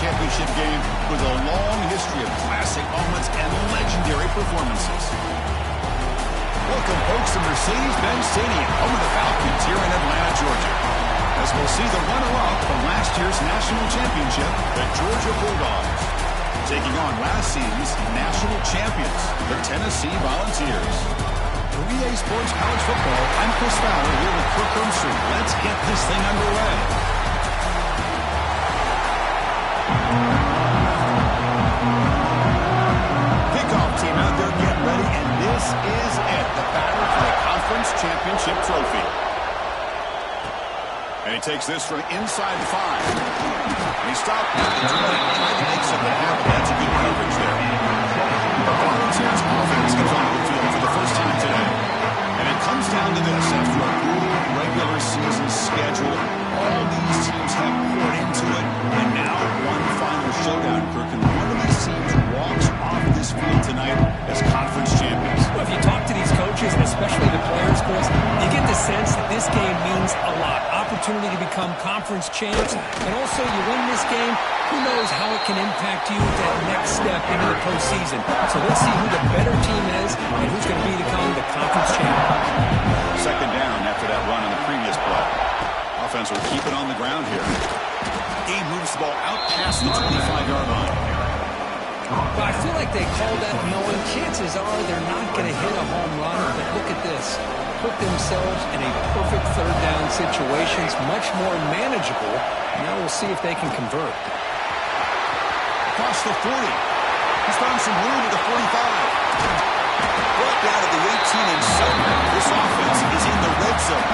championship game with a long history of classic moments and legendary performances. Welcome, folks, to Mercedes-Benz Stadium, home of the Falcons here in Atlanta, Georgia, as we'll see the runner-up from last year's national championship, the Georgia Bulldogs, taking on last season's national champions, the Tennessee Volunteers. For EA Sports College Football, I'm Chris Fowler here with Kirk Herbstreit. Let's get this thing underway. Kickoff team out there getting ready, and this is it, the battle for the conference championship trophy. And he takes this from inside the 5. And he stopped at the 20, trying to make something happen. That's a good coverage there. The Volunteers offense comes onto the field for the first time today. And it comes down to this. After a grueling regular season schedule, all these teams have poured into it. And now one final showdown, Kirk. And one of these teams walks off this field tonight as conference champions. Well, if you talk to these coaches, and especially the players, Chris, you get the sense that this game means a lot. Opportunity to become conference champs. And also, you win this game, who knows how it can impact you with that next step into the postseason. So let's see who the better team is and who's going to become the conference champion. Second down after that run on the previous play. Offense will keep it on the ground here. Game moves the ball out past the 25-yard line. But I feel like they called that knowing chances are they're not going to hit a home run. But look at this. Put themselves in a perfect third down situation. It's much more manageable. Now we'll see if they can convert. Across the 40. He's found some room at the 45. Brought down to the 18 and 7. This offense is in the red zone.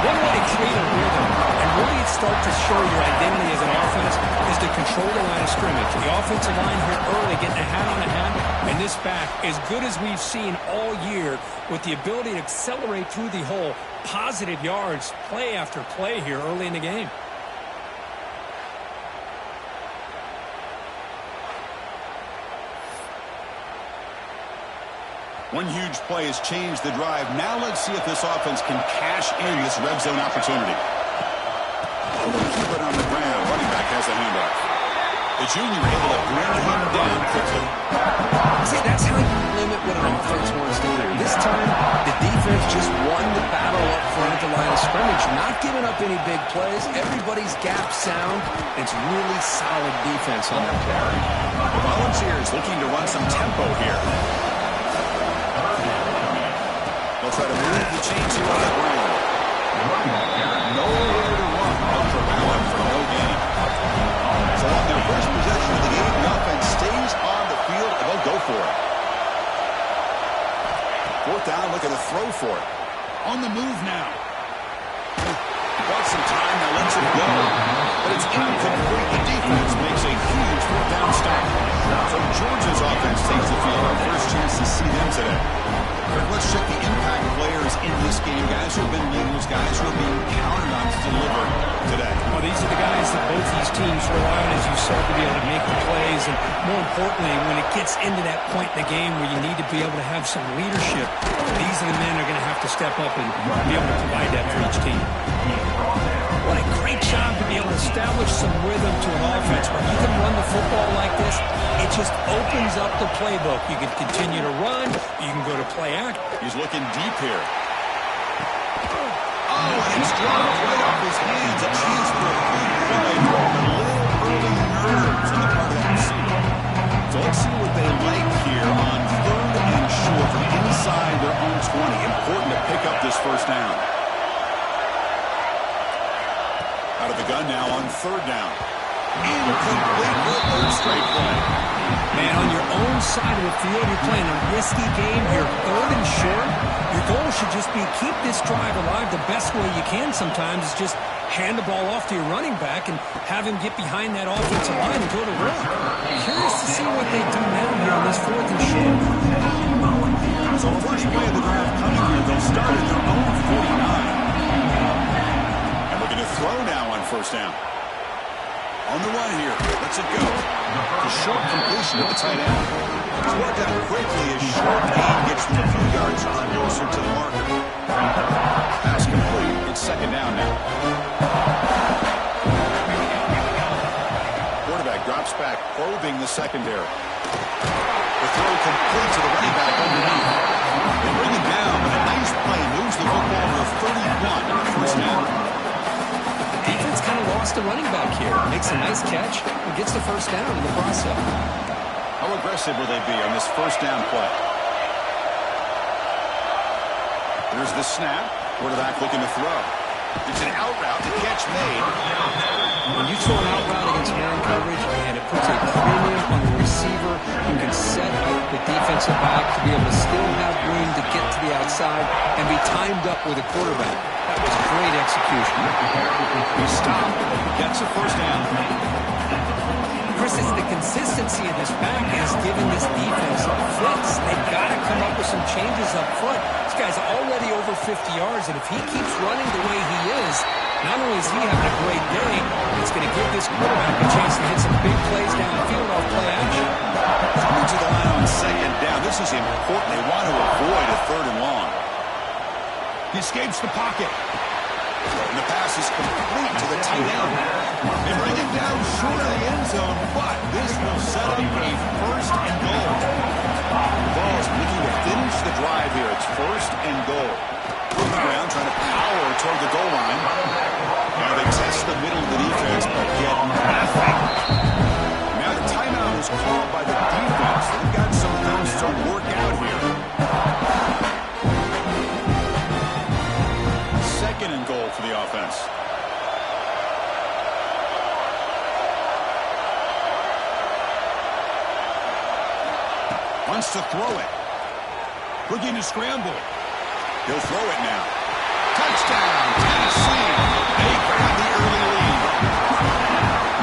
One way to create a rhythm and really start to show your identity as an offense is to control the line of scrimmage. The offensive line here early getting a hat on a hat, and this back, as good as we've seen all year, with the ability to accelerate through the hole, positive yards, play after play here early in the game. One huge play has changed the drive. Now let's see if this offense can cash in this red zone opportunity. They'll keep it on the ground. Running back has the handoff. The junior able to bring him down quickly. See, that's how you limit what an offense wants to do. This time, the defense just won the battle up front at the line of scrimmage, not giving up any big plays. Everybody's gap sound. It's really solid defense on that carry. The Volunteers looking to run some tempo here. They'll try to move the chains here on the ground. Nowhere to run. Up around for no gain. So on their first possession of the game, the offense stays on the field, and they'll go for it. Fourth down, looking to throw for it. On the move now. Got some time, now lets it go. But it's incomplete. The defense makes a huge fourth down stop. So Georgia's offense takes the field. Our first chance to see them today. Let's check the impact players in this game. Guys who have been leaders, guys who are being counted on to deliver today. Well, these are the guys that both these teams rely on, as you said, to be able to make the plays. And more importantly, when it gets into that point in the game where you need to be able to have some leadership, these are the men that are going to have to step up and be able to provide that for each team. What a great job to be able to establish some rhythm to an offense where you can run the football like this. It just opens up the playbook. You can continue to run. You can go to play act. He's looking deep here. Oh, and it's dropped right off his hands. A chance for a big play. A little early nerves on the part of that receiver. So let's see what they like here on third and short from inside their own 20. Important to pick up this first down. Out of the gun now on third down. Incomplete for a third straight play. Man, on your own side of the field, you're playing a risky game here, third and short. Your goal should just be keep this drive alive the best way you can sometimes is just hand the ball off to your running back and have him get behind that offensive line and go to work. Curious to see what they do now here on this fourth and short. So first play of the drive coming here. They'll start at their own 49. And we're going to throw now on first down. On the run here, lets it go. The short completion of the tight end. It's worked out quickly as short gain gets them a few yards closer to the marker. Pass complete. It's second down now. probing the secondary. The throw complete to the running back underneath. They bring him down, but a nice play moves the football to 31 on the first down. Defense kind of lost the running back here. Makes a nice catch and gets the first down in the process. How aggressive will they be on this first down play? There's the snap. Quarterback looking to throw. It's an out route. The catch made. When you throw an out route against man coverage and it puts a premium on the receiver, you can set up the defensive back to be able to still have room to get to the outside and be timed up with a quarterback. That was great execution. He stopped. Gets a first down. Chris, it's the consistency of this back has given this defense fits. They've got to come up with some changes up front. This guy's already over 50 yards, and if he keeps running the way he is, not only is he having a great day, it's going to give this quarterback a chance to hit some big plays downfield off play action. Coming to the line on second down. This is important. They want to avoid a third and long. He escapes the pocket. And the pass is complete to the tight end. They bring it down short of the end zone, but this will set up a first and goal. The Vols looking to finish the drive here. It's first and goal. On the ground, trying to power toward the goal line. Now they test the middle of the defense, but get nothing. Now the timeout is called by the defense. They've got some things to work out here. Second and goal for the offense. Wants to throw it. Looking to scramble. He'll throw it now. Touchdown, Tennessee. They grab the early lead.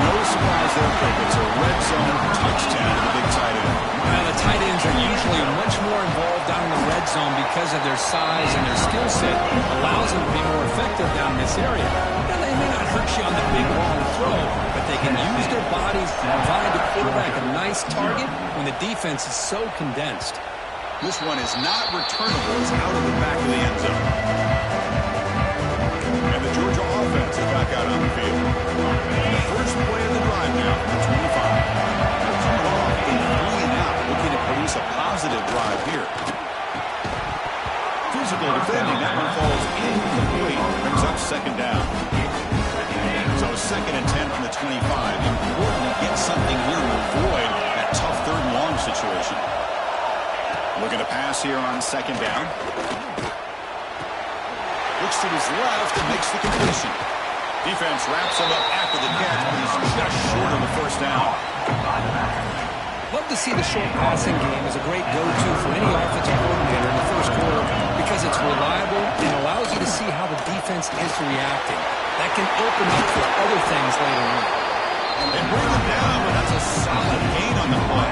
No surprise there, Craig. It's a red zone touchdown to the big tight end. Now, the tight ends are usually much more involved down in the red zone because of their size and their skill set. Allows them to be more effective down in this area. Now, they may not hurt you on the big long throw, but they can use their bodies to provide the quarterback a nice target when the defense is so condensed. This one is not returnable. It's out of the back of the end zone. And the Georgia offense is back out on the field. The first play of the drive now, 25. They're coming off a 3-and-out, looking to produce a positive drive here. Physical defending, that one falls incomplete. Brings up second down. So second and 10 from the 25. Important to get something here to avoid that tough third and long situation. Looking to pass here on second down. Looks to his left and makes the completion. Defense wraps him up after the catch, but he's just short of the first down. Love to see the short passing game as a great go-to for any offensive coordinator in the first quarter because it's reliable and allows you to see how the defense is reacting. That can open up for other things later on. They bring him down, but that's a solid gain on the play.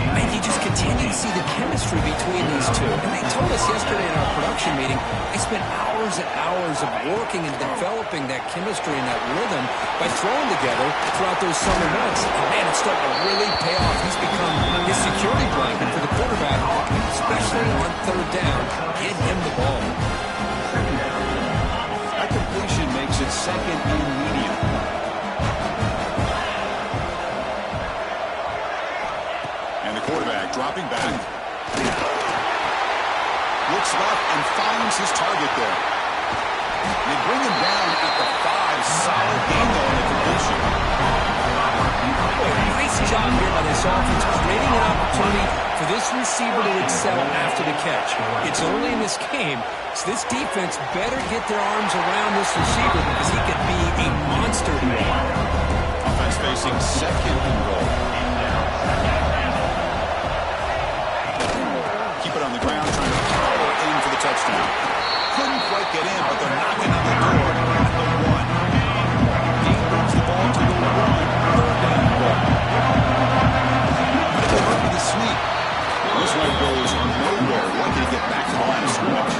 Man, you just continue to see the chemistry between these two. And they told us yesterday in our production meeting, they spent hours and hours of working and developing that chemistry and that rhythm by throwing together throughout those summer months. And man, it's starting to really pay off. He's become his security blanket for the quarterback, especially on third down. Get him the ball. That completion makes it second and medium. Quarterback dropping back. Looks left and finds his target there. They bring him down at the 5. Solid gain though on the completion. Nice job here by this offense, creating an opportunity for this receiver to excel after the catch. It's early in this game, so this defense better get their arms around this receiver because he could be a monster here. Offense facing second and goal. Keep it on the ground, trying to power in for the touchdown. Couldn't quite get in, but they're knocking on the door at the 1. Dean brings the ball to the 1. Third down goal. They're working the sneak. This one goes nowhere. Lucky to get back to the line of scrimmage.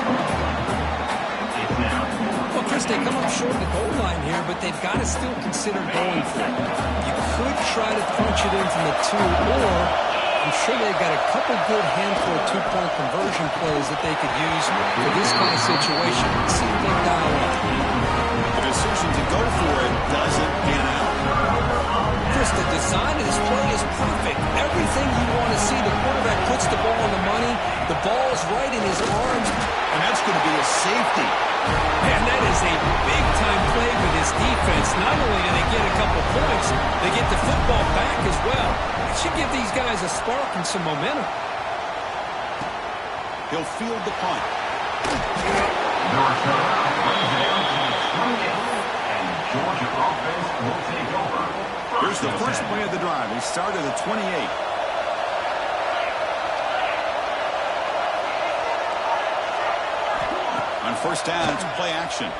Well, Chris, they come up short of the goal line here, but they've got to still consider going for it. You could try to punch it in from the 2, or I'm sure they've got a couple good handful of two-point conversion plays that they could use for this kind of situation. Let's see if they dial up. The decision to go for it doesn't pan out. Chris, the design of defense, not only do they get a couple points, they get the football back as well. It should give these guys a spark and some momentum. He'll field the punt. Here's the first play of the drive. He started at 28. On first down, it's play action.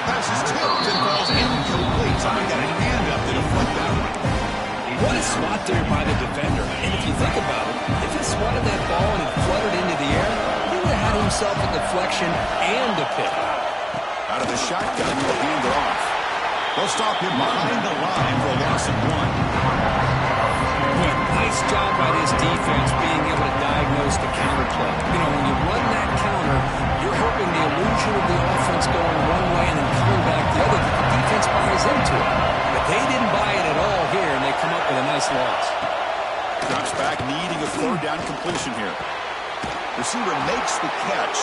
Pass is tipped and falls incomplete. Somebody got a hand up to deflect that one. What a swat there by the defender. And if you think about it, if he swatted that ball and it fluttered into the air, he would have had himself a deflection and a pick. Out of the shotgun, he'll hand it off. They'll stop him behind the line for a loss of 1. But nice job by this defense being able to diagnose the counter play. You know, when you run that counter, you're hoping the illusion of the offense going one way and then coming back the other. The defense buys into it. But they didn't buy it at all here, and they come up with a nice loss. Drops back, needing a third down completion here. Receiver makes the catch.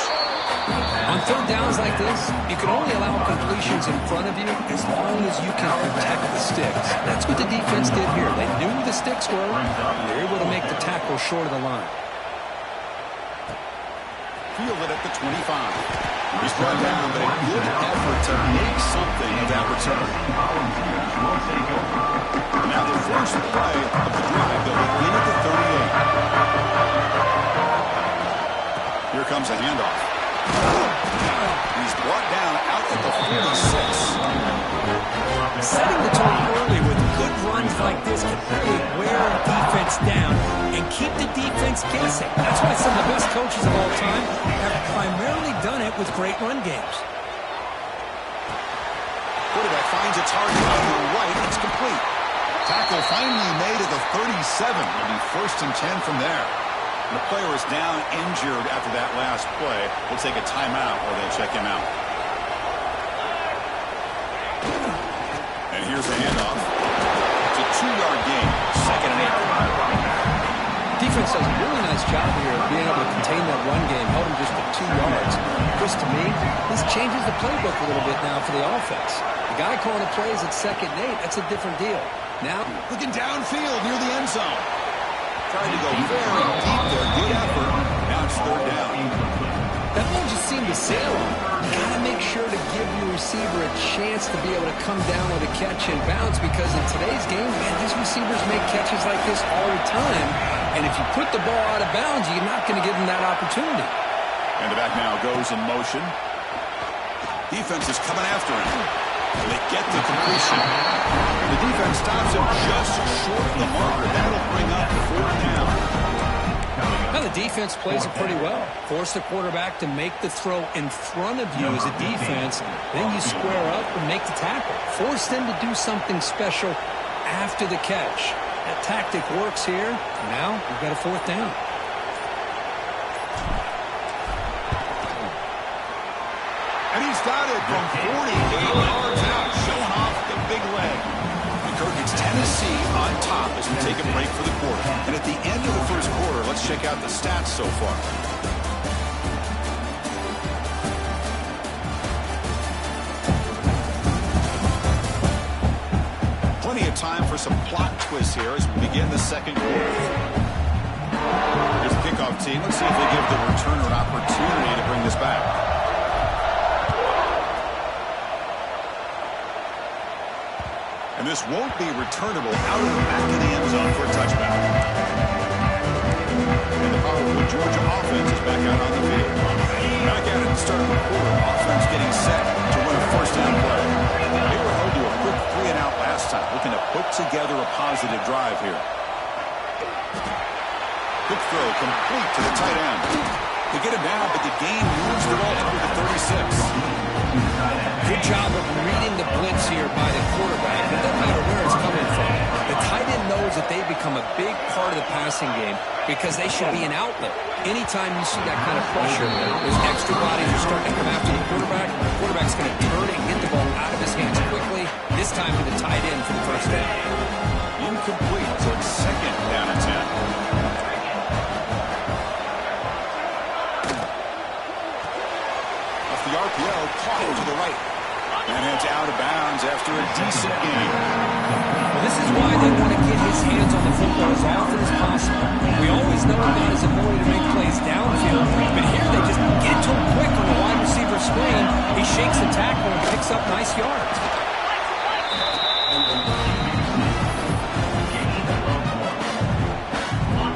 On third downs like this, you can only allow completions in front of you as long as you can protect the sticks. That's what the defense did here. They knew the sticks were, and they were able to make the tackle short of the line. Fielded at the 25. He's brought down, but a good effort to make something of that return. Now the first play of the drive, they'll begin at the 38. Here comes a handoff. He's brought down out at the 46. Setting the tone early with good runs like this can really wear a defense down and keep the defense guessing. That's why some of the best coaches of all time have primarily done it with great run games. Quarterback finds a target on the right. It's complete. Tackle finally made at the 37. It'll be first and 10 from there. The player is down injured after that last play. We'll take a timeout while they check him out. And here's the handoff. It's a 2-yard gain. Second and 8. Defense does a really nice job here of being able to contain that run game, held him just to 2 yards. Chris, to me, this changes the playbook a little bit now for the offense. The guy calling the plays at 2nd and 8, that's a different deal. Now, looking downfield near the end zone. Tried to go very deep there. Good effort. Now it's third down. That ball just seemed to sail on. You got to make sure to give your receiver a chance to be able to come down with a catch and bounce, because in today's game, man, these receivers make catches like this all the time. And if you put the ball out of bounds, you're not going to give them that opportunity. And the back now goes in motion. Defense is coming after him. They get the completion. The defense stops him just short of the marker. That'll bring up fourth down. Now the defense plays it pretty well. Force the quarterback to make the throw in front of you as a defense. Then you square up and make the tackle. Force them to do something special after the catch. That tactic works here. Now we've got a fourth down. And he's got it from 48 yards out, showing off the big leg. And Kirk, it's Tennessee on top as we take a break for the quarter. And at the end of the first quarter, let's check out the stats so far. Plenty of time for some plot twists here as we begin the second quarter. Here's the kickoff team. Let's see if they give the returner an opportunity to bring this back. And this won't be returnable out of the back of the end zone for a touchback. And the powerful Georgia offense is back out on the field. Back at it to start the quarter. Offense getting set to win a first down play. They were held to a quick 3-and-out last time, looking to put together a positive drive here. Quick throw complete to the tight end. They get him down, but the gain moves the ball to the 36. Good job of reading the blitz here by the quarterback. It doesn't matter where it's coming from. The tight end knows that they become a big part of the passing game because they should be an outlet. Anytime you see that kind of pressure, those extra bodies are starting to come after the quarterback's going to turn and get the ball out of his hands quickly, this time to the tight end for the first down. Incomplete, so it's second down and 10. A off the RPO, caught to the right. And it's out of bounds after a decent game. Well, this is why they want to get his hands on the football as often as possible. We always know about his ability to make plays downfield, but here they just get it to him quick on the wide receiver screen. He shakes the tackle and picks up nice yards.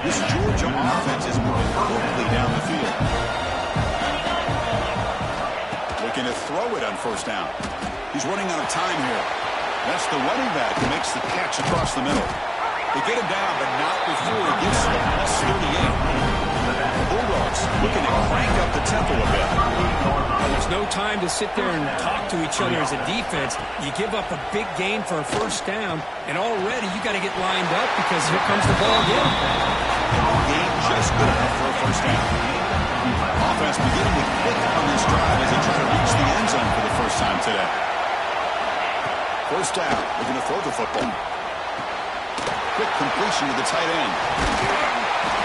This Georgia offense is moving quickly down the field. Looking to throw it on first down. He's running out of time here. That's the running back who makes the catch across the middle. They get him down, but not before he gets to the plus 38. The Bulldogs looking to crank up the tempo a bit. Well, there's no time to sit there and talk to each other as a defense. You give up a big gain for a first down, and already you got to get lined up because here comes the ball again. Game just good enough for a first down. Offense beginning to click on this drive as they try to reach the end zone for the first time today. First down, looking to throw the football. Quick completion to the tight end.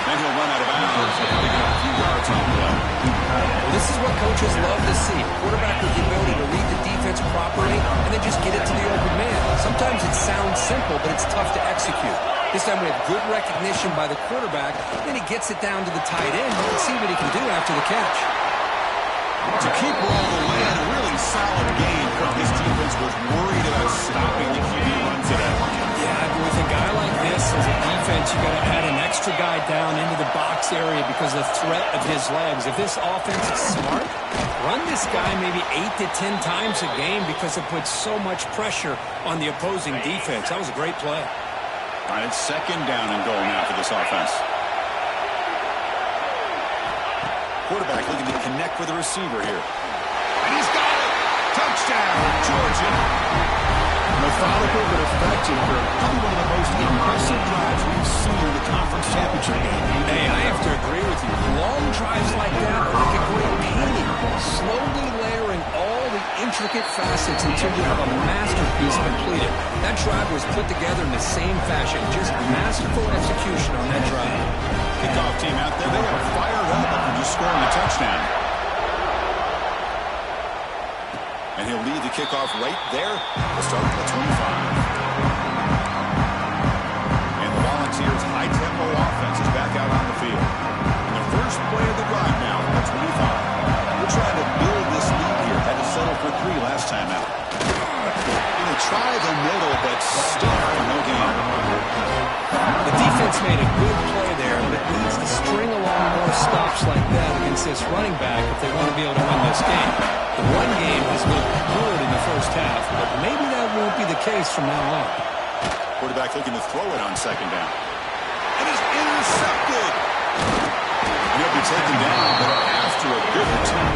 Then he'll run out of bounds, picking up a few yards on the play. Well, this is what coaches love to see. A quarterback with the ability to read the defense properly and then just get it to the open man. Sometimes it sounds simple, but it's tough to execute. This time we have good recognition by the quarterback. Then he gets it down to the tight end. You can see what he can do after the catch. To keep all the way in a really solid game, this defense was worried about stopping the QB run today. Yeah, but with a guy like this, as a defense, you got to add an extra guy down into the box area because of the threat of his legs. If this offense is smart, run this guy maybe 8 to 10 times a game because it puts so much pressure on the opposing defense. That was a great play. All right, it's second down and goal now for this offense. Quarterback looking to connect with the receiver here. And he's got it! Touchdown, Georgia! Methodical but effective for probably one of the most impressive drives we've seen in the conference championship game. Hey, I have to agree with you. Long drives like that are like a great painting. Slowly layering all the intricate facets until you have a masterpiece completed. That drive was put together in the same fashion. Just masterful execution on that drive. Kickoff team out there, they are fired up after just scoring a touchdown. And he'll lead the kickoff right there. We'll start at the 25. And the Volunteers' high-tempo offense is back out on the field. And the first play of the drive now at 25. We're trying to build this lead here. Had to settle for 3 last time out. Going to try the middle, but still no gain. The defense made a good play there, but needs to string along more stops like that against this running back if they want to be able to win this game. The run game has looked good in the first half, but maybe that won't be the case from now on. Quarterback looking to throw it on second down. And he's intercepted. And he'll be taken down, but after a good return.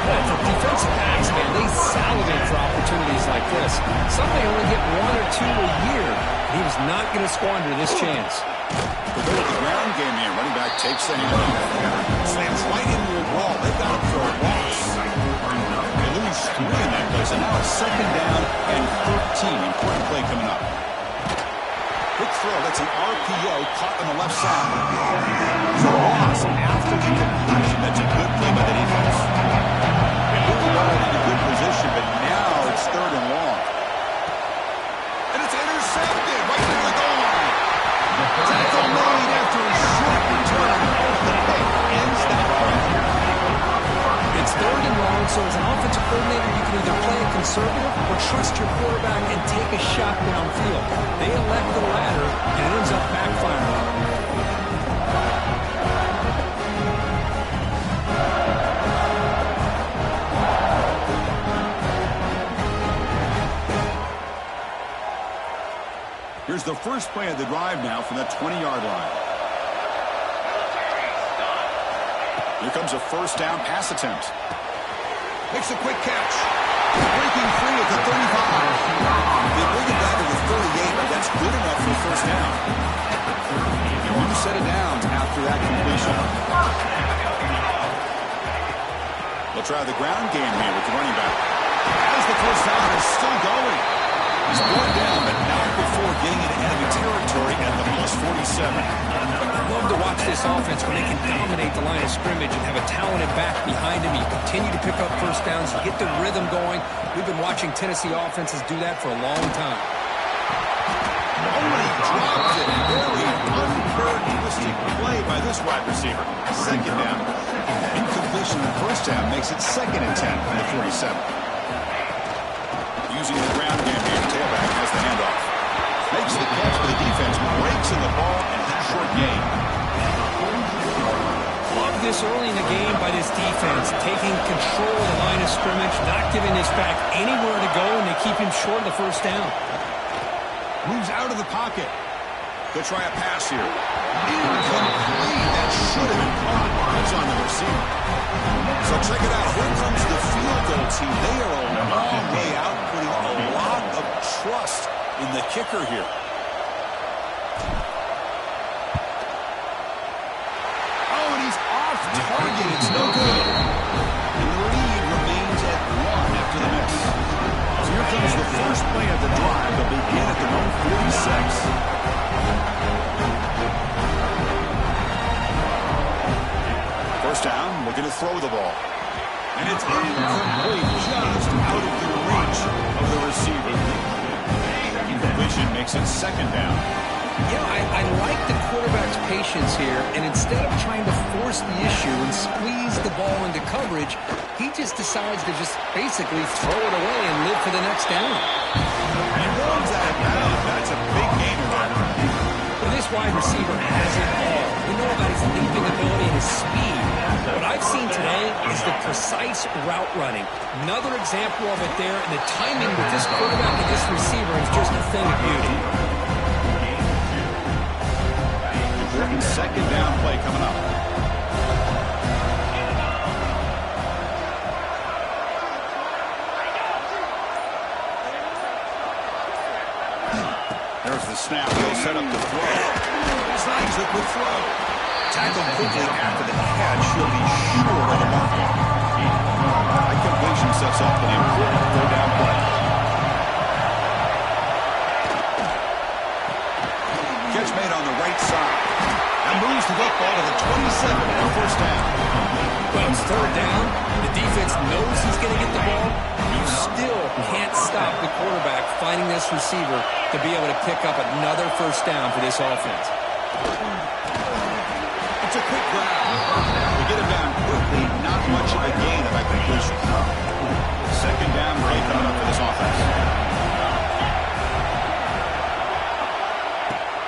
For defensive backs, man, they salivate for opportunities like this. Some may only get 1 or 2 a year. He was not going to squander this chance. We'll go with the ground game here. Running back takes the handoff. Slams right into a wall. They've got him for a loss. They lose 3 in that place. And now it's second down and 13. Important play coming up. Quick throw. That's an RPO caught on the left side. It's a loss after the completion. That's a good play by the defense. They move the ball into good position, but now it's third and long. And it's intercepted right near the goal line. Tackle made after a short return. The play ends that play. It's third and long, so as an offensive coordinator, you can either play it conservative or trust your quarterback and take a shot downfield. They elect the latter, and it ends up backfiring on them. Here's the first play of the drive now from the 20-yard line. Here comes a first down pass attempt. Makes a quick catch. Breaking free at the 35. They bring it down to the 38, but that's good enough for first down. And you set it down after that completion. They'll try the ground game here with the running back. As the first down is still going. He's brought down, but not before getting into enemy territory at the +47. I love to watch this offense when they can dominate the line of scrimmage and have a talented back behind him. You continue to pick up first downs, you get the rhythm going. We've been watching Tennessee offenses do that for a long time. Oh, and he drops it. Very uncharacteristic play by this wide receiver. Second down. Incompletion in the first half makes it 2nd and 10 from the 47. Using the ground game here, tailback has the handoff. Makes the catch for the defense, breaks in the ball, and has a short gain. Love this early in the game by this defense, taking control of the line of scrimmage, not giving this back anywhere to go, and they keep him short of the first down. Moves out of the pocket. They'll try a pass here. Incomplete. That should have been caught. It's on the receiver. So check it out. Here comes the field goal team. They are a long way out, putting a lot of trust in the kicker here. Oh, and he's off target. It's no good. And the lead remains at 1 after the miss. So here comes the first play of the drive. They'll begin at their own 46. First down, looking to throw the ball. And it's incomplete, just out of the reach of the receiver. Incompletion makes it 2nd down. Yeah, I like the quarterback's patience here, and instead of trying to force the issue and squeeze the ball into coverage, he just decides to just basically throw it away and live for the next down. And runs out of bounds. That's a big gain there. Well, this wide receiver has it all. We know about his leaping ability and his speed. What I've seen today is the precise route running. Another example of it there, and the timing with this quarterback and this receiver is just a thing of beauty. Important 2nd down play coming up. There's the snap. He'll set up the throw. Signs a quick throw. Tackled quickly after the catch. He'll be short of the mark. That completion sets up an important 3rd down play. Catch made on the right side. That moves the football to the 27 and 1st down. Well, it's 3rd down. The defense knows he's going to get the ball. You still can't stop the quarterback finding this receiver to be able to pick up another 1st down for this offense. It's a quick grab. We get him down quickly. Not much of a gain of that completion. 2nd down play coming up for this offense.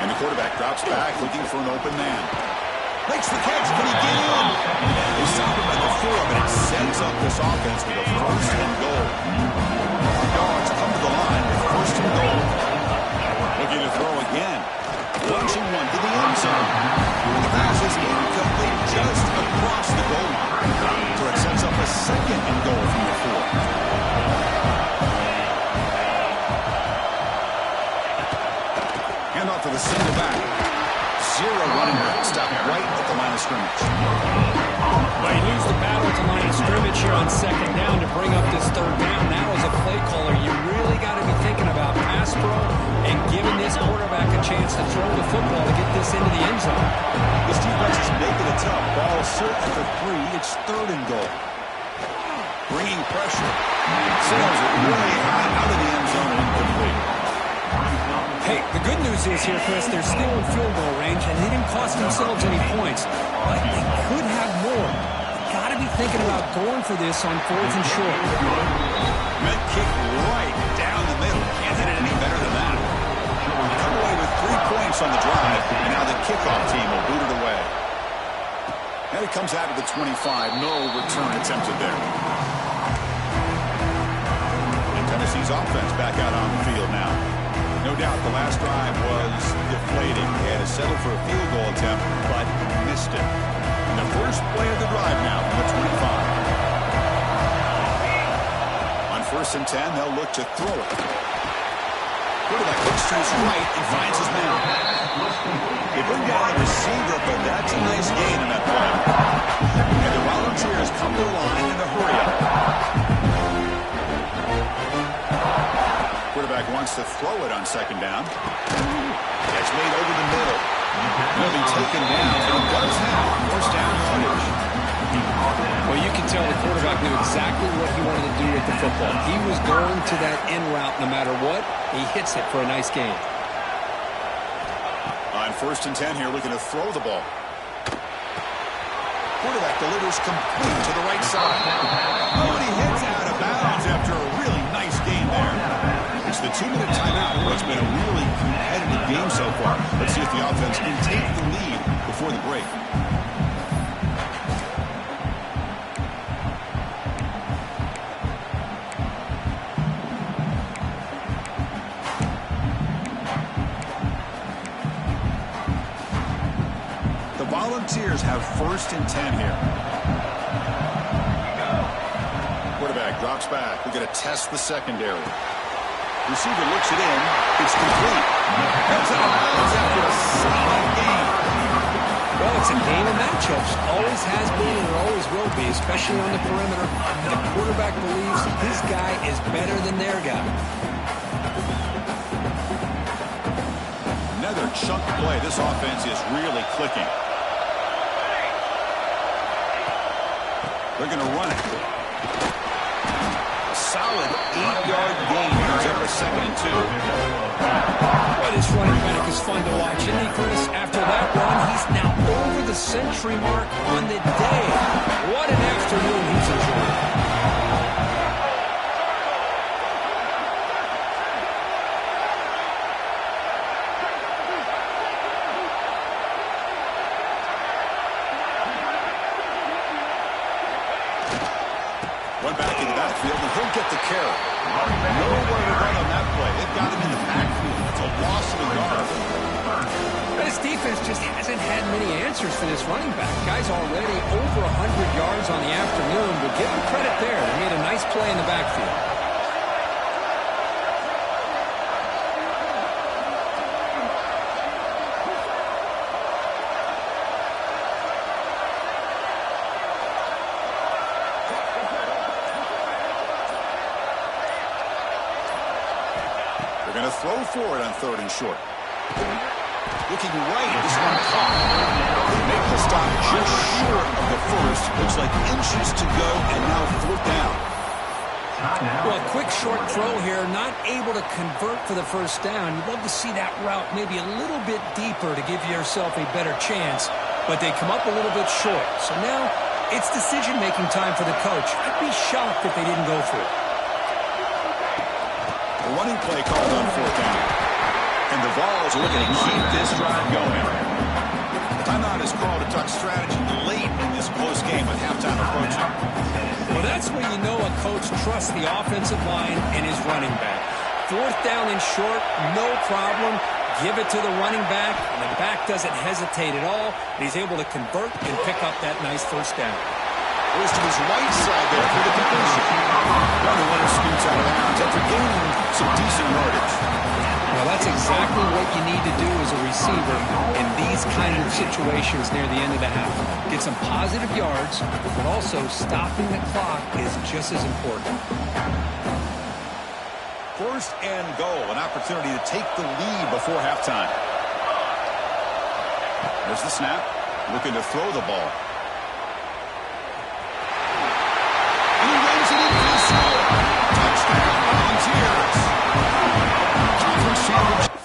And the quarterback drops back looking for an open man. Makes the catch. Can he get in? They stop him at the 4, but it sets up this offense with a 1st and goal. Dogs come to the line with 1st and goal. Looking to throw again. Launching one to the end zone. The pass is incomplete just across the goal line. So it sets up a 2nd and goal from the 4. Hand off to the single back. 0 running back. Stop right at the line of scrimmage. Well, you lose the battle at the line of scrimmage here on 2nd down to bring up this 3rd down. Now as a play caller, you really got to be thinking about pass pro and giving this quarterback a chance to throw the football to get this into the end zone. This defense is making it tough. Ball set at the 3. It's 3rd and goal. Bringing pressure. Sails it really high out of the end zone and incomplete. Hey, the good news is here, Chris, they're still in field goal range, and they didn't cost themselves any points. But they could have more. Got to be thinking about going for this on 4th and short. Met kick right down the middle. Can't hit it any better than that. Come away with 3 points on the drive, and now the kickoff team will boot it away. And it comes out of the 25. No return attempted there. And Tennessee's offense back out on the field now. No doubt the last drive was deflating. He had to settle for a field goal attempt, but missed it. And the first play of the drive now from the 25. On 1st and 10, they'll look to throw it. Quarterback looks to his right and finds his man. They bring down the receiver, but that's a nice gain in that play. And the Volunteers come to the line in a hurry-up. Quarterback wants wants to throw it on second down. It's made over the middle. He'll be taken down, and he does have first down yardage. Well, you can tell the quarterback knew exactly what he wanted to do with the football. He was going to that in route no matter what. He hits it for a nice gain. On 1st and 10 here, looking to throw the ball. Quarterback delivers complete to the right side. Oh, and he hits out of bounds after a really nice game there. It's the 2-minute timeout. What's been a really competitive game so far. Let's see if the offense can take the lead before the break. Volunteers have 1st and 10 here. Quarterback drops back. We're going to test the secondary. Receiver looks it in. It's complete. That's out of bounds after a solid game. Well, it's a game of matchups. Always has been and always will be, especially on the perimeter. The quarterback believes his guy is better than their guy. Another chunk play. This offense is really clicking. They're going to run it. A solid 8-yard gain. Here's every 2nd and 2. Well, this running back is fun to watch, isn't he, Chris? After that run, he's now over the century mark on the day. What an afternoon he's enjoying. Back in the backfield, and he'll get the carry. Nowhere to run on that play. They've got him in the backfield. It's a loss of a yard. This defense just hasn't had many answers for this running back. Guy's already over 100 yards on the afternoon, but give him credit there. They made a nice play in the backfield. Going to throw for it on 3rd and short. Looking right, this one caught. They make the stop just short of the first. Looks like inches to go, and now 4th down. Well, quick short throw here, not able to convert for the first down. You'd love to see that route maybe a little bit deeper to give yourself a better chance, but they come up a little bit short. So now it's decision-making time for the coach. I'd be shocked if they didn't go for it. A running play called on 4th down. And the Vols are looking to keep this drive going. Timeout is called to talk strategy late in this close game with halftime approaching. Well, that's when you know a coach trusts the offensive line and his running back. 4th down and short, no problem. Give it to the running back, and the back doesn't hesitate at all. And he's able to convert and pick up that nice first down. Goes to his right side there for the completion. Runner scoots out of bounds after gaining some decent yardage. Well, that's exactly what you need to do as a receiver in these kind of situations near the end of the half. Get some positive yards, but also stopping the clock is just as important. 1st and goal, an opportunity to take the lead before halftime. There's the snap, looking to throw the ball. And he runs it in for the score. Touchdown, Volunteers. Conference championship.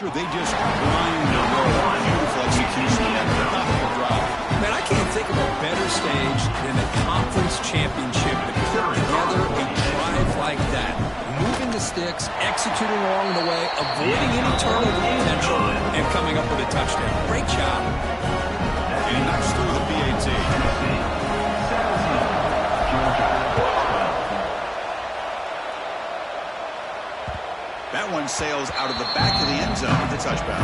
Sure, they just grind their way. Beautiful execution and nothing to drop. Man, I can't think of a better stage than the conference championship to put together a drive like that. Moving the executing along the way, avoiding any turnover potential, and coming up with a touchdown. Great job. And he knocks through the PAT. That one sails out of the back of the end zone with the touchback.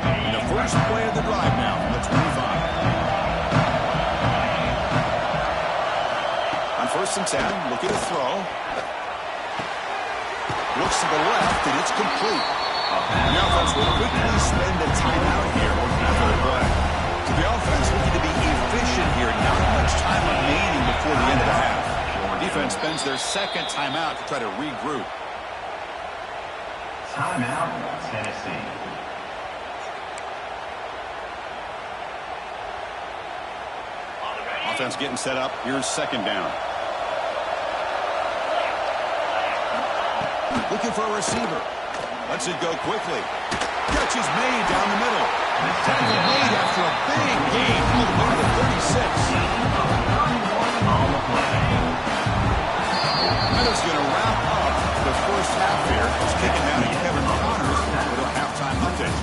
And the first play of the drive now from the 25. On 1st and 10, look at a throw. Looks to the left, and it's complete. The offense will quickly spend a timeout here after the play. So the offense looking to be efficient here. Not much time remaining before the end of the half. Defense spends their second timeout to try to regroup. Timeout, Tennessee. Offense getting set up. Here's 2nd down. Looking for a receiver. Lets it go quickly. Catch is made down the middle. Tackle made after a big gain all the way to the 36. On the play. That is going to wrap up the first half here. Just kicking down to Kevin Connors with a halftime update.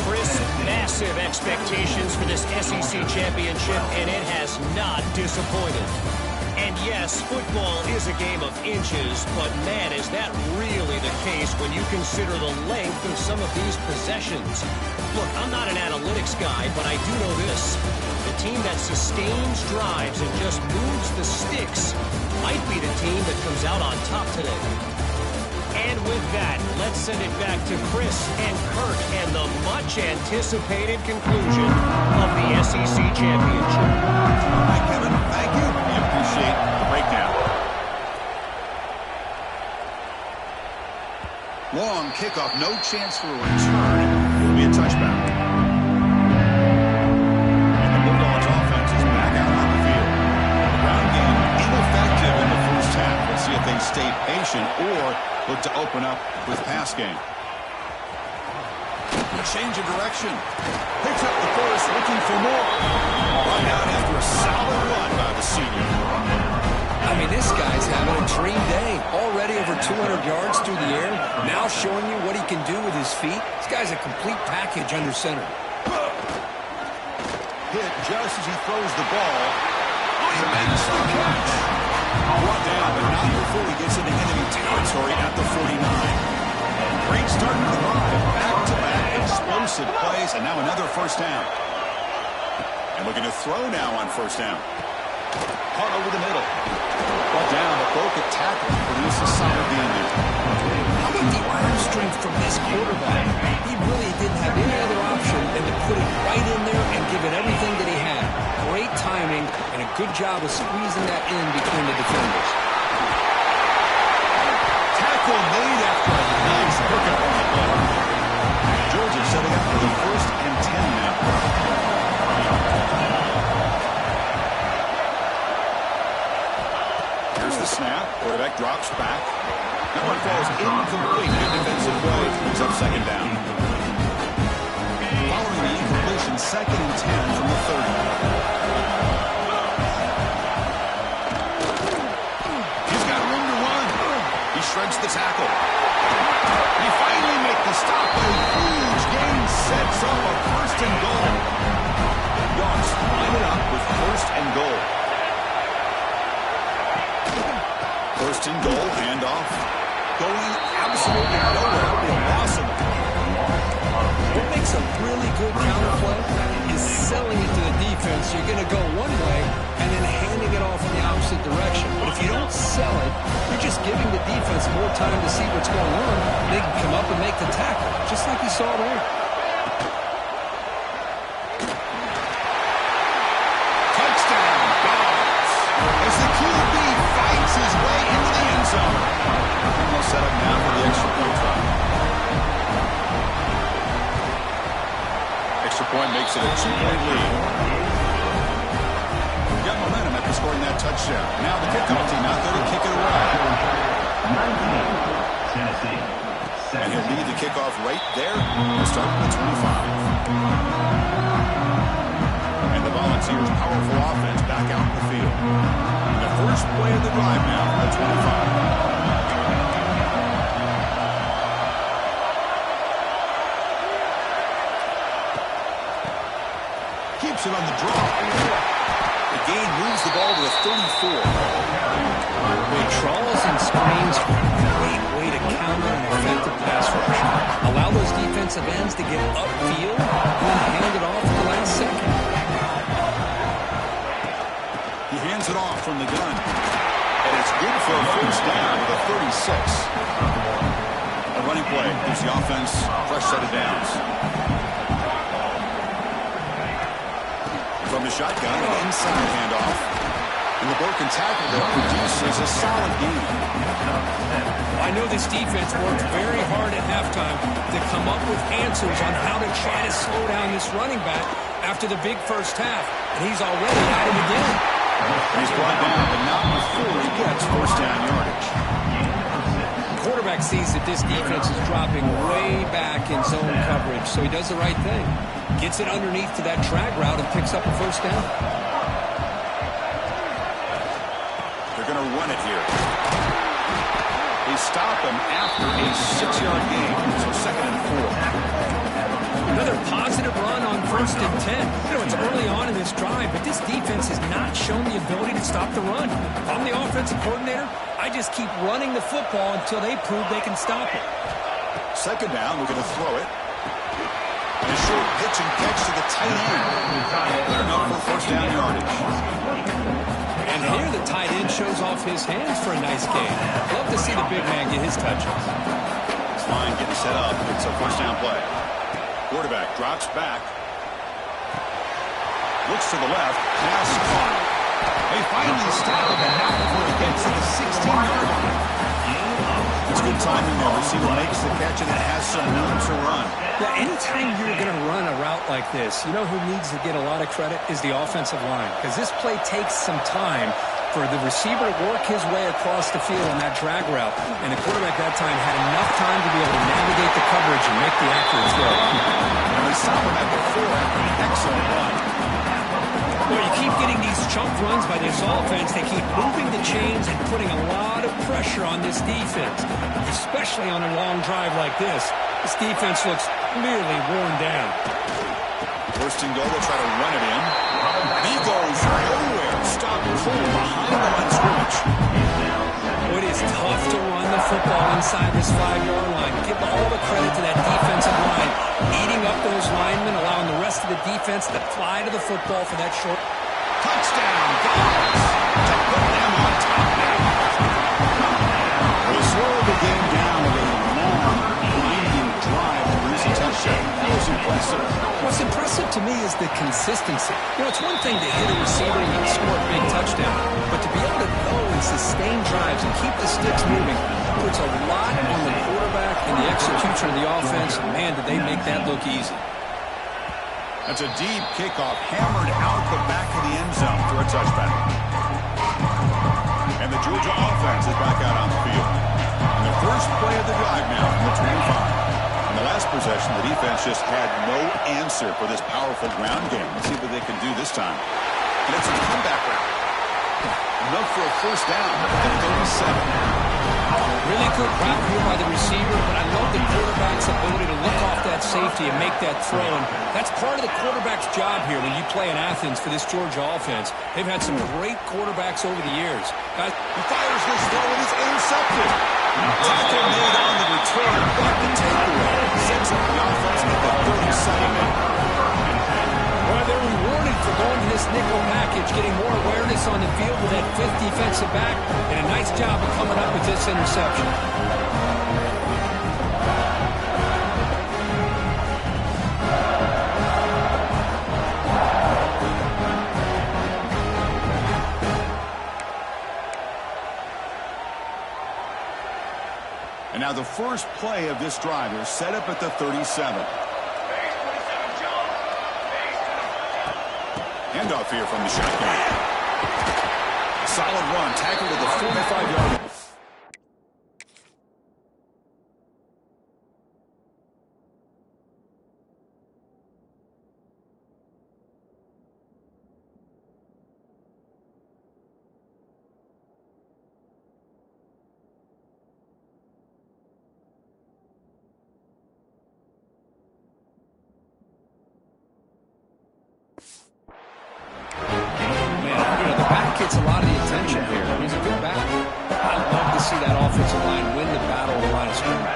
Chris, massive expectations for this SEC championship, and it has not disappointed. And yes, football is a game of inches, but man, is that really the case when you consider the length of some of these possessions. Look, I'm not an analytics guy, but I do know this. The team that sustains drives and just moves the sticks might be the team that comes out on top today. And with that, let's send it back to Chris and Kurt and the much-anticipated conclusion of the SEC championship. All right, Kevin, thank you. We appreciate the breakdown. Long kickoff, no chance for a return. It'll be a touchback. And the Bulldogs offense is back out on the field. The ground game ineffective in the first half. Let's see if they stay patient or look to open up with pass game. Change of direction. Picks up the first, looking for more. Run out after a solid run by the senior. I mean, this guy's having a dream day. Already over 200 yards through the air. Now showing you what he can do with his feet. This guy's a complete package under center. Hit just as he throws the ball. He makes the catch. Brought down, but not before he gets into enemy territory at the 49. Great start to the drive. Back-to-back explosive plays, and now another first down. And looking to throw now on first down. Caught over the middle. Brought down, but broke a tackle. Produced a solid gain there. How about the arm strength from this quarterback? He really didn't have any other option than to put it right in there and give it everything that he had. Great timing and a good job of squeezing that in between the defenders. Tackle made after a nice pickup on the play. Georgia setting up for the 1st and 10 now. Here's the snap. Quarterback drops back. That one falls incomplete. Good defensive play. Brings up 2nd down. Following the incompletion, 2nd and 10 from the 30. He's got room to run. He shreds the tackle. He finally makes the stop. A huge gain sets up a 1st and goal. Dogs line it up with 1st and goal. 1st and goal, handoff. Going absolutely nowhere. Awesome. What makes a really good counterplay is selling it to the defense. You're going to go one way and then handing it off in the opposite direction. But if you don't sell it, you're just giving the defense more time to see what's going on. They can come up and make the tackle, just like you saw there. Touchdown, Dogs. As the QB fights his way into the end zone. And they'll set up now for the extra point try. Extra point makes it a 2-point lead. Got momentum after scoring that touchdown. Now the kickoff team out there to kick it away. Tennessee. And he'll lead the kickoff right there. We'll start with the 25. And the Volunteers' powerful offense back out in the field. And the first play of the drive now from the 25. it on the draw. The gain moves the ball to the 34. Great trawls and screens. Great way to counter an effective pass rush. Allow those defensive ends to get upfield and then hand it off at the last second. He hands it off from the gun. And it's good for a first down to the 36. A running play gives the offense a fresh set of downs. From the shotgun, an inside handoff. And the broken tackle that produces a solid gain. I know this defense worked very hard at halftime to come up with answers on how to try to slow down this running back after the big first half. And he's already at it again. He's brought down, but not before he gets first down yardage. The quarterback sees that this defense is dropping way back in zone coverage, so he does the right thing. Gets it underneath to that drag route and picks up a first down. They're going to run it here. They stop him after a 6-yard gain, so 2nd and 4. Another positive run on 1st and 10. You know, it's early on in this drive, but this defense has not shown the ability to stop the run. If I'm the offensive coordinator, I just keep running the football until they prove they can stop it. 2nd down, we're going to throw it. And a short pitch and catch to the tight end. Good enough for first down yardage. And here the tight end shows off his hands for a nice gain. Love to see the big man get his touches. This line getting set up. It's a first down play. Quarterback drops back. Looks to the left. Pass caught. They finally stop him now before he gets to the 16-yard line. It's good timing there. Receiver makes the catch and it has some room to run. Yeah, anytime you're going to run a route like this, you know who needs to get a lot of credit is the offensive line. Because this play takes some time for the receiver to work his way across the field on that drag route. And the quarterback that time had enough time to be able to navigate the coverage and make the accurate throw. And they stop him at the 4 after an excellent run. Well, you keep getting these chunk runs by this offense. They keep moving the chains and putting a lot of pressure on this defense, especially on a long drive like this. This defense looks clearly worn down. First and goal, they'll try to run it in. He goes nowhere. Stop cold behind the line scrimmage. It is tough to run the football inside this 5-yard line. Give all the credit to that defensive line, eating up those linemen, allowing the rest of the defense to fly to the football for that short. Touchdown, Dogs! To put them on top now. They slow the game down with a long, winding drive to produce a touchdown. That was impressive. What's impressive to me is the consistency. You know, it's one thing to hit a receiver and score a big touchdown, but to be able to go and sustain drives and keep the sticks moving puts a lot on the quarterback and the execution of the offense. Man, did they make that look easy. That's a deep kickoff, hammered out the back of the end zone for a touchback. And the Georgia offense is back out on the field. And the first play of the drive now from the 25. In the last possession, the defense just had no answer for this powerful ground game. Let's see what they can do this time. And it's a comeback route. Enough for a first down at the 37. Really good route here by the receiver, but I love the quarterback's ability to look off that safety and make that throw. And that's part of the quarterback's job here when you play in Athens for this Georgia offense. They've had some great quarterbacks over the years. Guys, he fires this throw and it's intercepted. Tackle made on the return, but the takeaway sets up the offense at the 37. Well, they're rewarded for going to this nickel package, getting more awareness on the field with that 5th defensive back, and a nice job of coming up with this interception. And now the first play of this drive is set up at the 37. Handoff here from the shotgun. Solid run, tackle to the 45-yard line. gets a lot of the attention here. He's a good back. I'd love to see that offensive line win the battle of the line of scrimmage.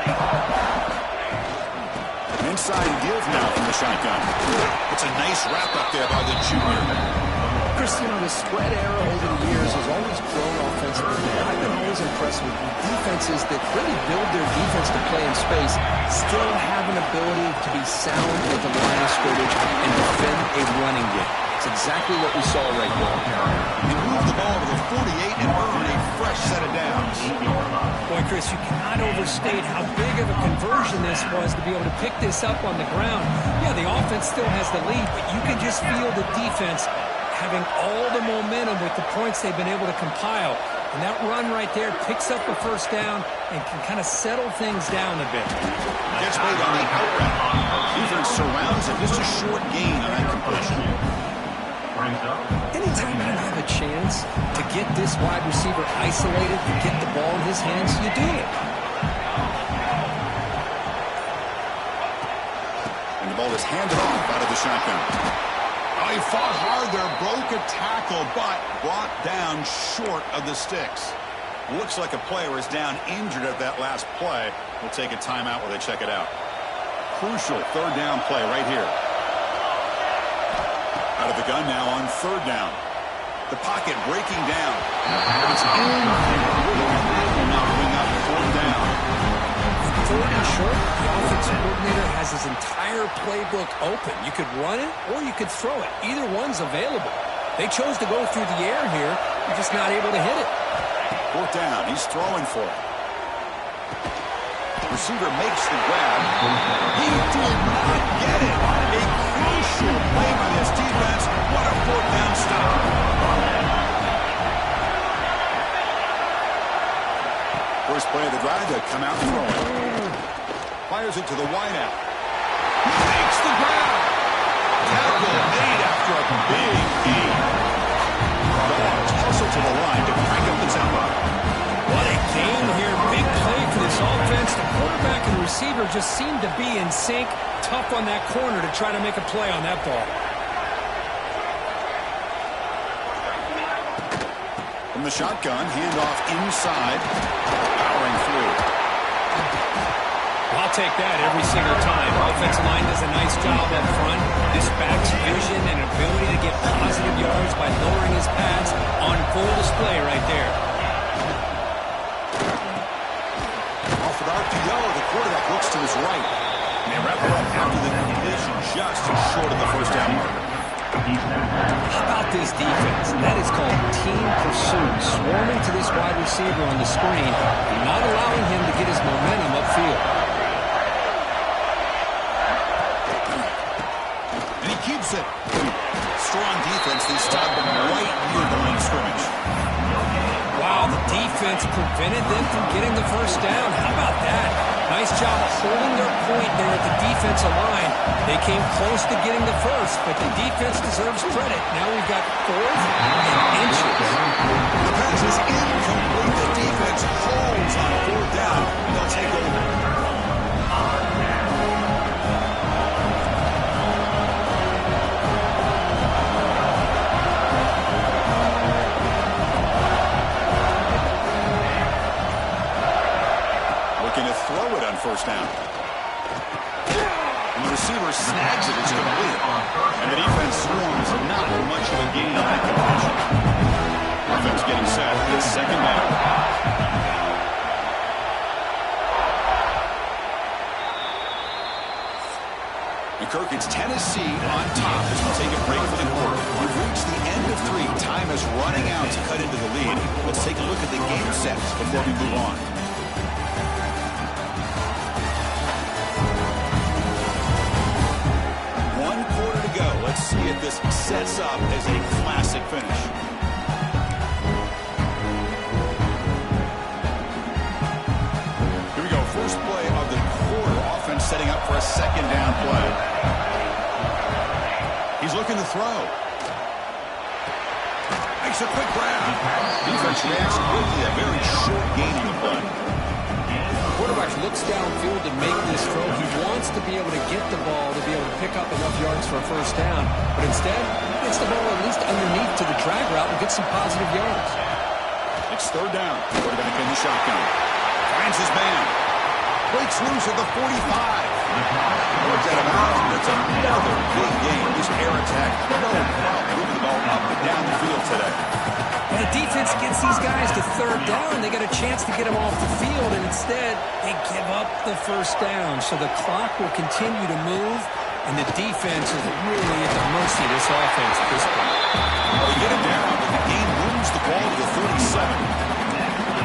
Inside give now from the shotgun. It's a nice wrap up there by the junior. Chris, the spread era over the years has always grown offensively. I've been always impressed with defenses that really build their defense to play in space, still have an ability to be sound with the line of scrimmage and defend a running game. It's exactly what we saw right there. He moved the ball to the 48 and earned a fresh set of downs. Boy, Chris, you cannot overstate how big of a conversion this was to be able to pick this up on the ground. Yeah, the offense still has the lead, but you can just feel the defense having all the momentum with the points they've been able to compile. And that run right there picks up a first down and can kind of settle things down a bit. Gets made on the out route. Defense surrounds it. Just a short gain on that completion. Anytime you have a chance to get this wide receiver isolated and get the ball in his hands, you do it. And the ball is handed off out of the shotgun. Oh, he fought hard there, broke a tackle, but brought down short of the sticks. Looks like a player is down injured at that last play. We'll take a timeout while they check it out. Crucial third down play right here. Out of the gun now on third down. The pocket breaking down. It's in. Will now bring up fourth down. Third and short, the offensive coordinator has his entire playbook open. You could run it or you could throw it. Either one's available. They chose to go through the air here. You're just not able to hit it. Fourth down. He's throwing for it. Receiver makes the grab. He did not get it. A crucial play by this defense. What a fourth down stop. First play of the drive to come out and throw it. Fires it to the wideout. He makes the grab. Tackle made after a big gain. Dogs hustle to the line to crank up the tempo. What a game here. Big play for this offense. The quarterback and receiver just seem to be in sync. Tough on that corner to try to make a play on that ball. From the shotgun, handoff inside. Powering through. I'll take that every single time. Offensive line does a nice job up front. This back's vision and ability to get positive yards by lowering his pads on full display right there. Off of RPO, the quarterback looks to his right. And they wrap it up after the completion just short of the first down marker. How about this defense? That is called team pursuit. Swarming to this wide receiver on the screen and not allowing him to get his momentum upfield. And he keeps it. Strong defense. They stop him right near the line of scrimmage. Wow, the defense prevented them from getting the first down. How about that? Nice job of holding their point there at the defensive line. They came close to getting the first, but the defense deserves credit. Now we've got fourth and inches. The pass is incomplete. The defense holds on fourth down, and they'll take over. Looking to throw it on first down. And the receiver snags it. It's complete. And the defense swarms. Not much of a gain on that completion. Offense getting set. It's second down. And Kirk, it's Tennessee on top as we take a break for the quarter. We've reached the end of three. Time is running out to cut into the lead. Let's take a look at the game sets before we move on. Let's see if this sets up as a classic finish. Here we go. First play of the quarter. Offense setting up for a second down play. He's looking to throw. Makes a quick grab. Defense reacts quickly. A very short gain on the play. Quarterback quarterback looks downfield to make this throw, he wants to be able to get the ball to be able to pick up enough yards for a first down. But instead, he gets the ball at least underneath to the drag route and gets some positive yards. It's third down. Quarterback in the shotgun. Finds his man. Breaks loose at the 45. Works out of bounds. It's another big game. This air attack, no problem moving the ball up and down the field today. Well, the defense gets these guys to third down. They got a chance to get them off the field, and instead they give up the first down. So the clock will continue to move, and the defense is really at the mercy of this offense at this point. Well, they get it down, but the game moves the ball to the 37.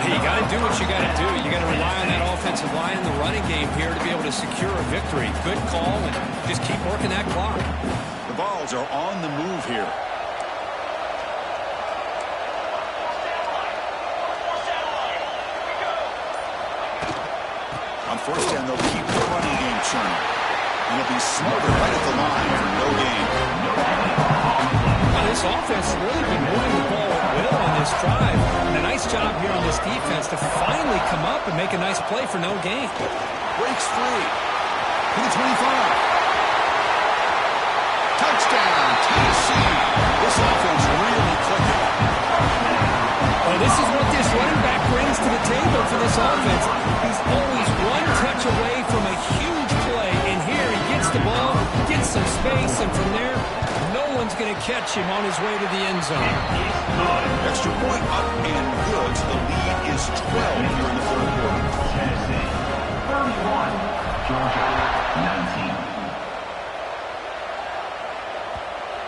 Hey, you got to do what you got to do. You got to rely on that offensive line and the running game here to be able to secure a victory. Good call, and just keep working that clock. The Vols are on the move here. On first down, they'll keep the running game churning. And they'll be smothered right at the line for no gain. Well, this offense has really been moving the ball at will on this drive. And a nice job here on this defense to finally come up and make a nice play for no gain. Breaks free to the 25. Touchdown, Tennessee. This offense really clicking. Well, this is what this running back brings to the table for this offense. He's always one touch away from a huge play. And here he gets the ball, gets some space, and from there, no one's going to catch him on his way to the end zone. Extra point up and good. So the lead is 12 here in the third quarter. Tennessee 31, Georgia 19.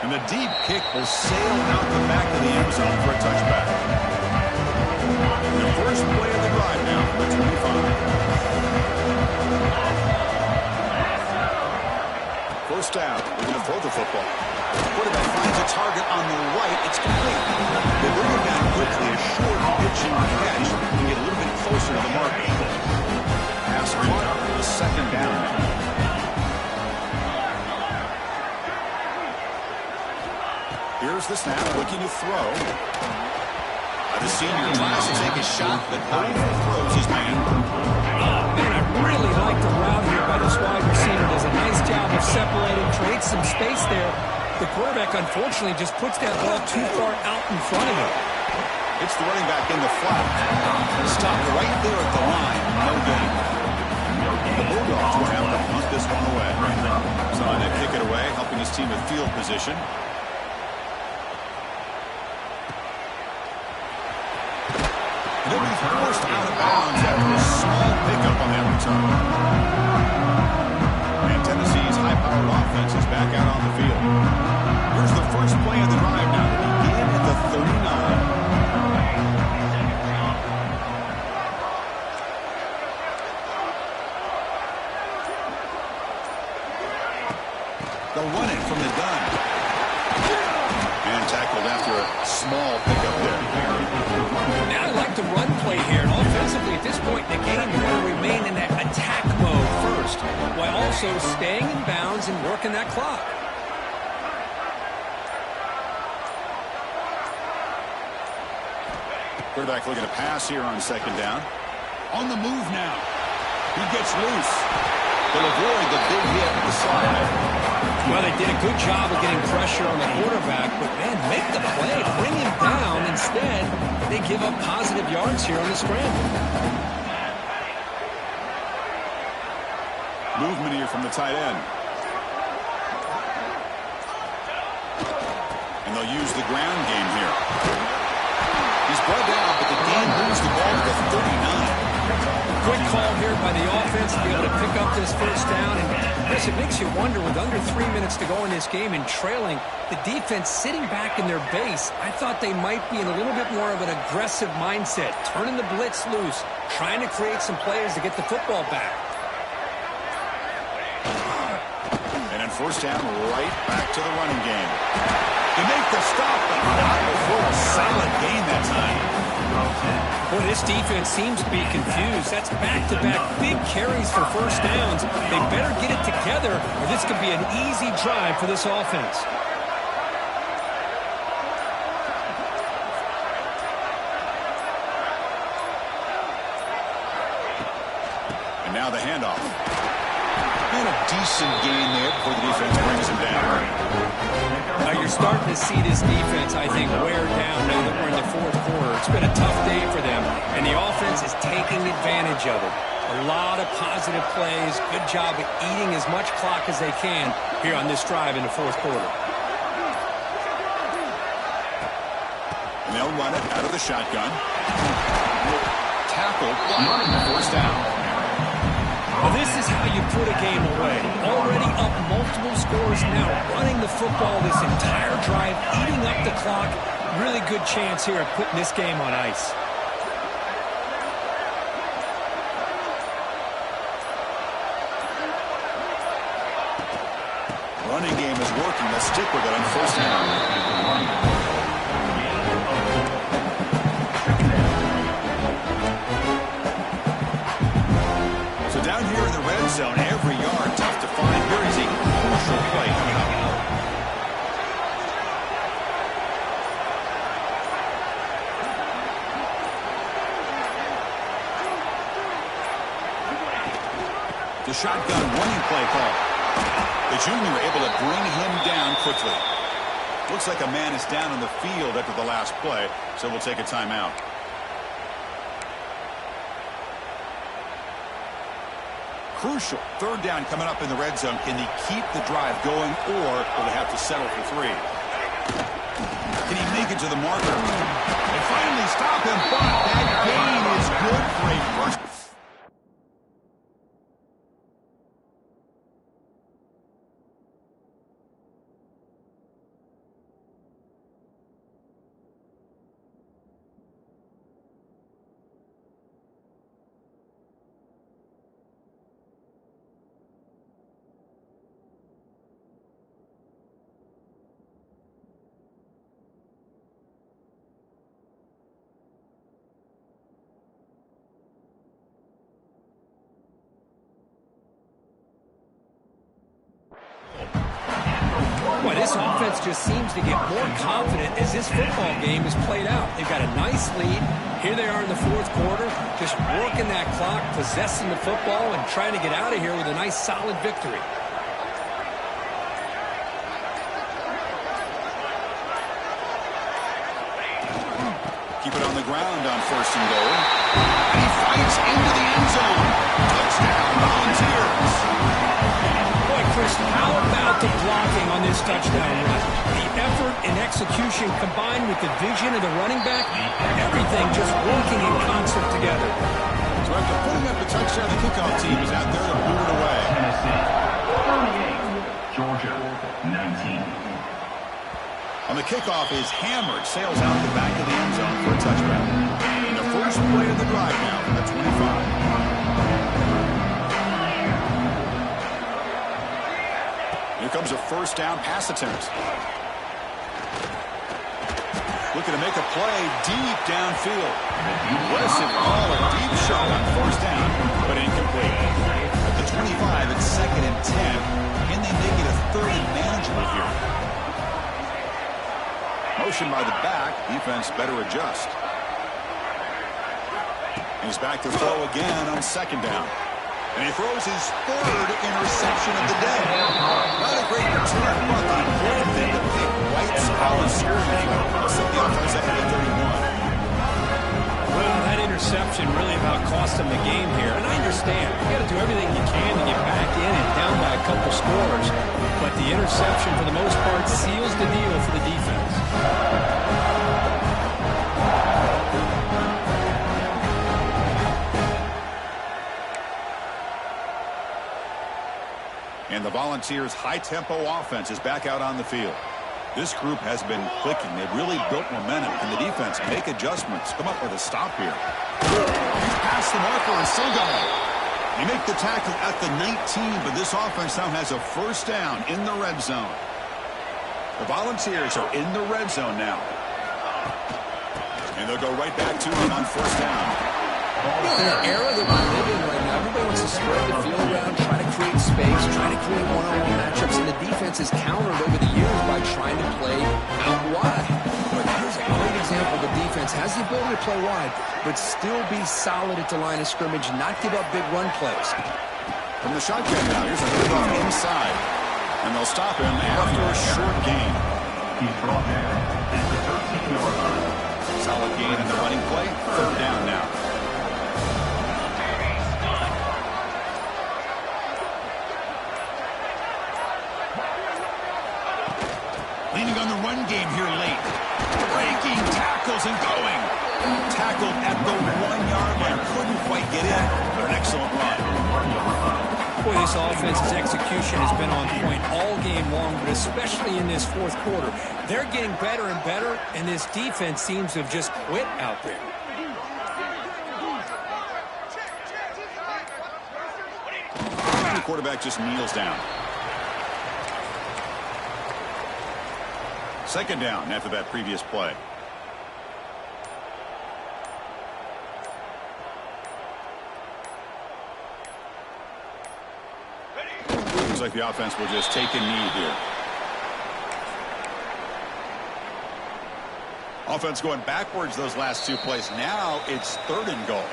And the deep kick will sail out the back of the end zone for a touchback. The first play of the drive now from the 25. First down. We're going to throw the football. Quarterback finds a target on the right. It's complete. They bring it down quickly. A short pitch and catch to get a little bit closer to the mark. Pass caught up. The second down now. Here's the snap, looking to throw. The senior tries to take a shot, but Hoover throws his man. Oh, man, I really like the route here by this wide receiver. Does a nice job of separating, creates some space there. The quarterback, unfortunately, just puts that ball too far out in front of him. It's the running back in the flat. Stopped right there at the line. No gain. The Bulldogs will have to punt this one away. So on that kick it away, helping his team with field position. They'll be forced out of bounds after a small pickup on that return. And Tennessee's high-powered offense is back out on the field. Here's the first play of the drive now to begin at the 39. They'll run it from the gun. And tackled after a small pickup there. Now I like the run play here. And offensively, at this point in the game, you want to remain in that attack mode first, while also staying in bounds and working that clock. Quarterback looking to pass here on second down. On the move now. He gets loose. They'll avoid the big hit at the side. Well, they did a good job of getting pressure on the quarterback, but, man, make the play. Bring him down. Instead, they give up positive yards here on the scramble. Movement here from the tight end. And they'll use the ground game here. He's brought down, but the game moves the ball to the 39. Good call here by the offense to be able to pick up this first down. And, Chris, it makes you wonder, with under 3 minutes to go in this game and trailing, the defense sitting back in their base, I thought they might be in a little bit more of an aggressive mindset, turning the blitz loose, trying to create some plays to get the football back. And then first down, right back to the running game. They make the stop, but not before a solid gain that time. Boy, this defense seems to be confused. That's back-to-back big carries for first downs. They better get it together, or this could be an easy drive for this offense. And now the handoff. And a decent gain there before the defense brings him down. You're starting to see this defense, I think, wear down now that we're in the fourth quarter. It's been a tough day for them, and the offense is taking advantage of it. A lot of positive plays. Good job of eating as much clock as they can here on this drive in the fourth quarter. And they'll run it out of the shotgun. Tackled, first down. Well, this is how you put a game away. Already up multiple scores now, running the football this entire drive, eating up the clock. Really good chance here of putting this game on ice. Running game is working. Let's stick with it on first down. Down here in the red zone, every yard tough to find. Here is a crucial play coming up. The shotgun running play call. The junior able to bring him down quickly. Looks like a man is down on the field after the last play, so we'll take a timeout. Crucial. Third down coming up in the red zone. Can he keep the drive going, or will they have to settle for 3? Can he make it to the marker? And finally stop him, but that gain is good for a first. Boy, this offense just seems to get more confident as this football game is played out. They've got a nice lead. Here they are in the fourth quarter, just working that clock, possessing the football, and trying to get out of here with a nice, solid victory. Keep it on the ground on first and goal. And he fights into the end zone. Touchdown, Volunteers. Boy, Chris, how about the blocking on this touchdown run? The effort and execution combined with the vision of the running back, everything just working in concert together. So after putting up the touchdown, the kickoff team is out there to move it away. Tennessee 38, Georgia 19. On the kickoff is hammered, sails out the back of the end zone for a touchdown. And the first play of the drive now from the 25. Here comes a first down pass attempt. Looking to make a play deep downfield. Aggressive ball, a deep shot on first down, but incomplete. At the 25, it's 2nd and 10. Can they make it a 3rd and manageable here? Motion by the back. Defense better adjust. He's back to throw again on 2nd down. And he throws his 3rd interception of the day. Not a great return, but the important thing to pick White's Volunteers will set the offense ahead at 31. Well, that interception really about cost him the game here. And I understand. You got to do everything you can to get back in and down by a couple scores. But the interception, for the most part, seals the deal for the defense. And the Volunteers' high-tempo offense is back out on the field. This group has been clicking. They've really built momentum. Can the defense make adjustments? Come up with a stop here. He's past the marker and still going. They make the tackle at the 19, but this offense now has a first down in the red zone. The Volunteers are in the red zone now. And they'll go right back to him on first down. In an era that we're living right now, everybody wants to spread the field around, try to create space, try to create one-on-one matchups, and the defense has countered over the years by trying to play out wide. But here's a great example of the defense defense has the ability to play wide, but still be solid at the line of scrimmage, not give up big run plays. From the shotgun now, here's a handoff inside. And they'll stop him after a short gain. He's brought down at the 13-yard line. Solid gain in the running play. Third down now. Leaning on the run game here late. Breaking tackles and going. Tackled at the 1-yard line. Couldn't quite get in, but an excellent run. Boy, this offense's execution has been on point all game long, but especially in this fourth quarter. They're getting better and better, and this defense seems to have just quit out there. The quarterback just kneels down. Second down after that previous play. Looks like the offense will just take a knee here. Offense going backwards those last two plays. Now it's 3rd and goal.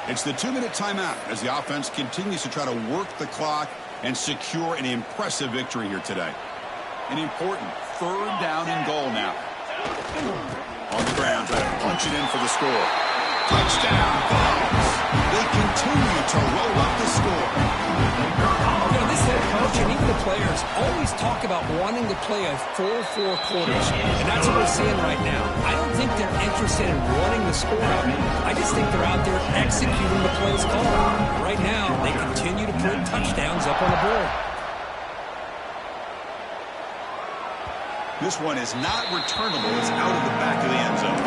It's the 2-minute timeout as the offense continues to try to work the clock and secure an impressive victory here today. An important 3rd down and goal now. On the ground, trying to punch it in for the score. Touchdown, Vols. They continue to roll up the score. You know, this head coach and even the players always talk about wanting to play a full 4 quarters, and that's what we're seeing right now. I don't think they're interested in running the score out. I just think they're out there executing the plays called. Right now, they continue to put touchdowns up on the board. This one is not returnable. It's out of the back of the end zone.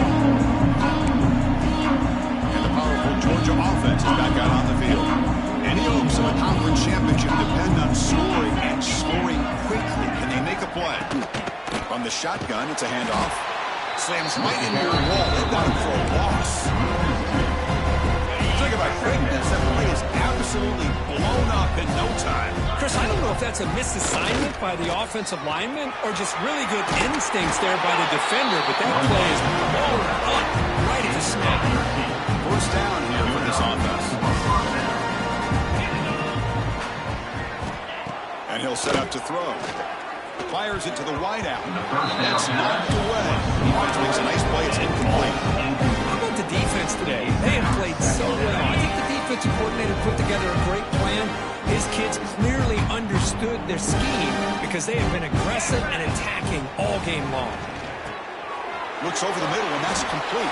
And the powerful Georgia offense is back out on the field. Any hopes of a conference championship depend on scoring and scoring quickly. Can they make a play? From the shotgun, it's a handoff. Slams right into your wall. They've got him for a loss. Talk about quickness. That play is absolutely blown up in no time. Chris, I don't know if that's a misassignment by the offensive lineman or just really good instincts there by the defender, but that play is blown up right at the snap. First down here for this offense. And he'll set up to throw. Fires it to the wideout. That's knocked away. Defense makes a nice play. It's incomplete. How about the defense today? They have played so well. I think the defensive coordinator put together a great plan. His kids clearly understood their scheme because they have been aggressive and attacking all game long. Looks over the middle, and that's complete.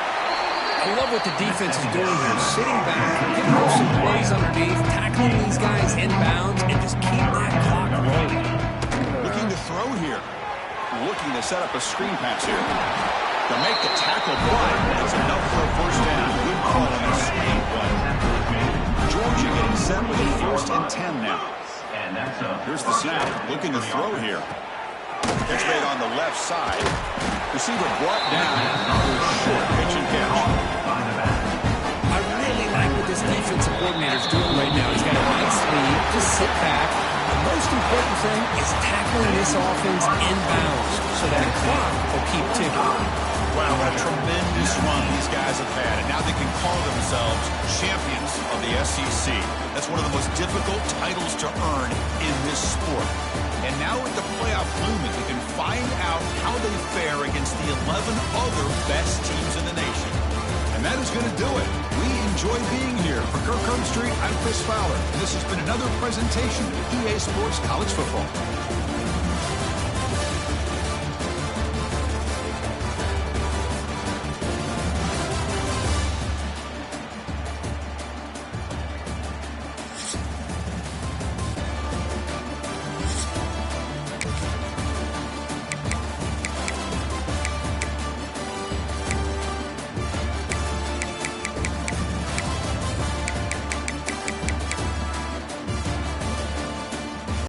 I love what the defense is doing here. Sitting back, giving them some plays underneath, tackling these guys inbounds, and just keep that clock rolling. Looking to throw here. Looking to set up a screen pass here. To make the tackle play. That's enough for a first down. Good call on the screen play. Georgia getting set with a 1st and 10 now. Here's the snap. Looking to throw here. Catch made on the left side. Receiver brought down. Short pitch and catch. I really like what this defensive coordinator's doing right now. He's got a nice lead. Just sit back. The most important thing is tackling this offense inbounds so that clock will keep ticking. Wow, what a tremendous run these guys have had. And now they can call themselves champions of the SEC. That's one of the most difficult titles to earn in this sport. And now with the playoff looming, we can find out how they fare against the 11 other best teams in the nation. And that is going to do it. We enjoy being here. For Kirk Herbstreit, I'm Chris Fowler. And this has been another presentation of EA Sports College Football.